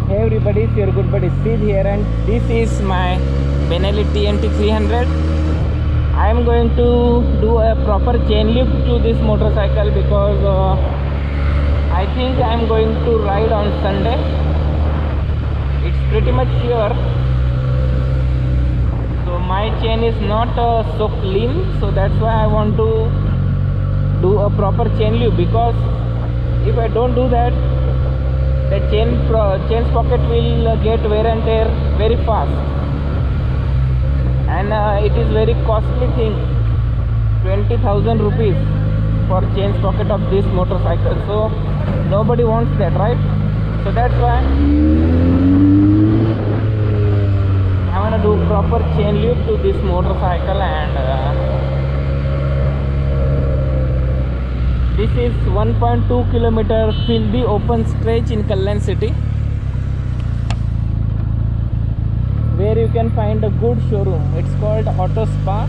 Hey everybody, it's your good buddy Sid here, and this is my Benelli TNT 300. I am going to do a proper chain lift to this motorcycle because I think I am going to ride on Sunday. It's pretty much sure. So my chain is not so clean, so that's why I want to do a proper chain lift, because if I don't do that, the chain sprocket will get wear and tear very fast, and it is very costly thing, 20,000 rupees for chain sprocket of this motorcycle. So nobody wants that, right? So that's why I want to do proper chain lift to this motorcycle. And this is 1.2 kilometer filthy open stretch in Kayan city, where you can find a good showroom. It's called Auto Spa.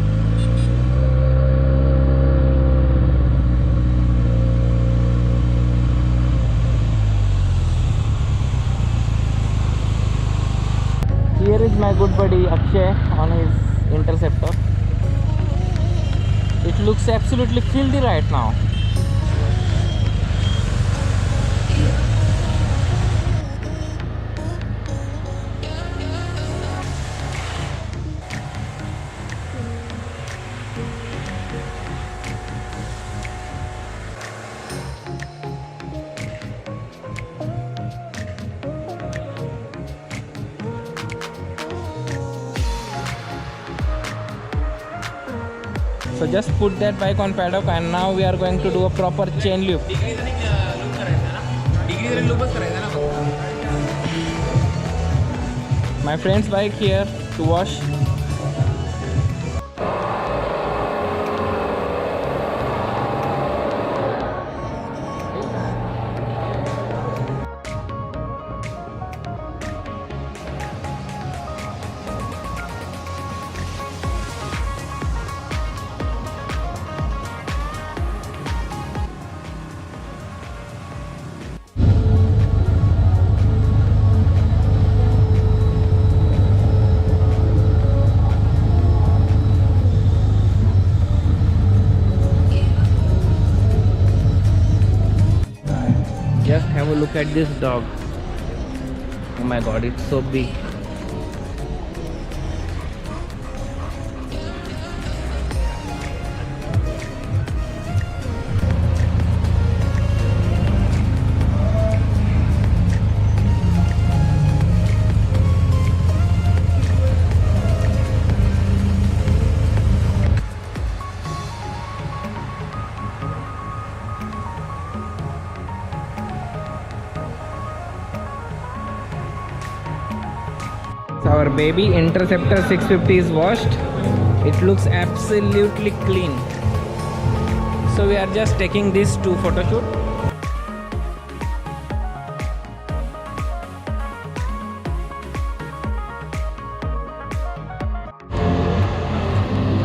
Here is my good buddy Akshay on his Interceptor. It looks absolutely filthy right now. So just put that bike on paddock, and now we are going to do a proper chain lift. My friend's bike here to wash. Just have a look at this dog. Oh my god, it's so big. So our baby Interceptor 650 is washed. It looks absolutely clean. So we are just taking this to photo shoot.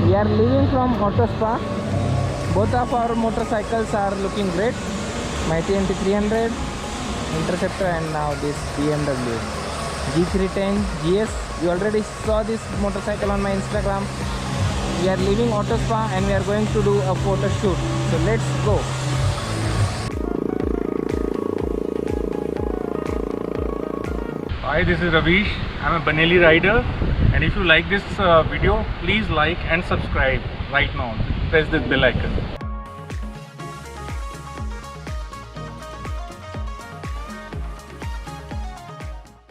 We are leaving from Auto Spa. Both of our motorcycles are looking great. My TNT 300, Interceptor, and now this BMW G310 GS. You already saw this motorcycle on my Instagram. We are leaving Auto Spa and we are going to do a photo shoot. So let's go. Hi, this is Ravish. I'm a Benelli rider, and if you like this video, please like and subscribe right now. Press this bell icon.